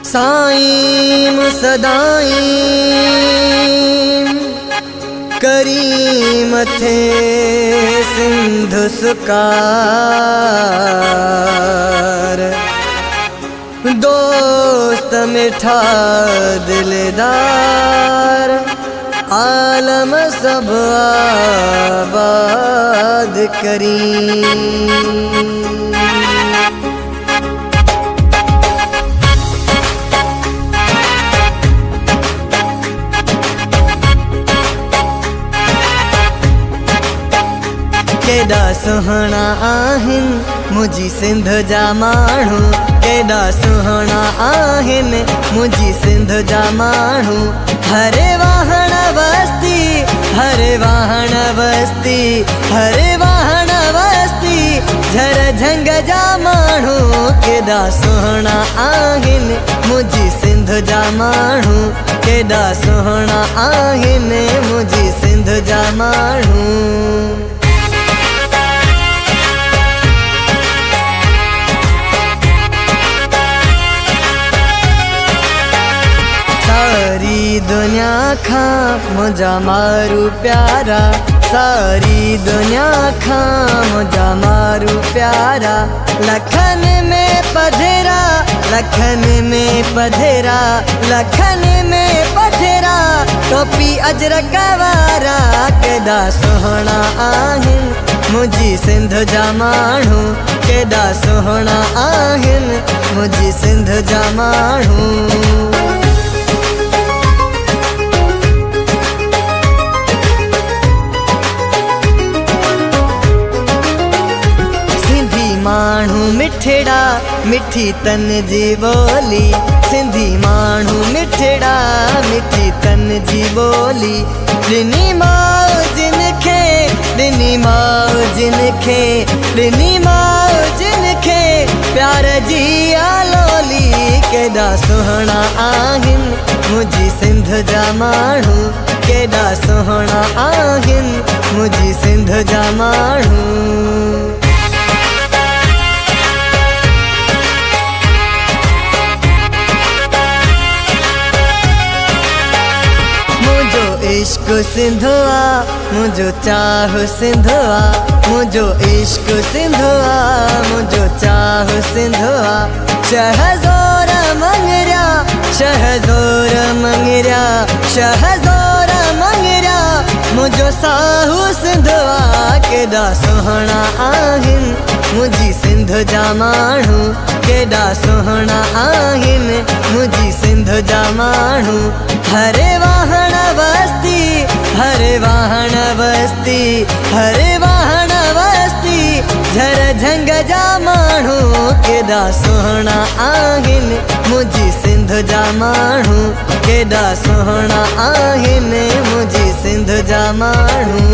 साईं मुसदाईं करी मथे सिंधु सुकार। दोस्त मिठा दिलदार आलम सब आबाद करी। केॾा सुहिणा आहिनि मुंहिंजी सिंध जा माण्हू, केॾा सुहिणा आहिनि मुंहिंजी सिंध जा माण्हू। हरे वाहण बस्ती, हरे वाहण बस्ती, हरे वाहण बस्ती, झर झंग जा माण्हू। केॾा सुहिणा आहिनि मुंहिंजी सिंध जा माण्हू, केॾा सुहिणा आहिनि मुंहिंजी सिंध जा माण्हू। सारी दुनिया खां मुंहिंजा मारू प्यारा, सारी दुनिया खां मुंहिंजा मारू प्यारा। लखनि में पधरा, लखनि में पधरा, लखनि में पधरा, टोपी अजरक वारा। केॾा सुहिणा आहिनि मुंहिंजी सिंध जा माण्हू, केॾा सुहिणा आहिनि मुंहिंजी सिंध जा माण्हू। माण्हू मिठड़ा मिठी तन जी बोली, सिंधी माण्हू मिठड़ा मिठी तन जी बोली। ॾिनी माउ जिन खे, ॾिनी माउ जिन खे, ॾिनी माउ जिन खे प्यार जी आलोली। केॾा सुहिणा आहिनि मुंहिंजी सिंध जा माण्हू, केॾा सुहिणा आहिनि मुंहिंजी सिंध जा माण्हू। इश्क सिंधुआ मुझो चाह सिंधुआ, मुझो इश्क सिंधुआ मुझो चाह सिंधुआ। शहज़ोर मंगरिया, शहज़ोर मंगरिया, शहज़ोर मंगरिया, मुझो साहू सिंधुआ। केॾा सुहिणा आहिनि मुंहिंजी सिंध जा माण्हू, केॾा सुहिणा आहिनि मुंहिंजी सिंध जा माण्हू। हरे वाहण बस्ती, हरे वाहण बस्ती, हरे वाहण बस्ती, झर झंग जा माण्हू। केॾा सुहिणा आहिनि मुंहिंजी सिंध जा माण्हू, केॾा सुहिणा आहिनि मुंहिंजी सिंध जा माण्हू।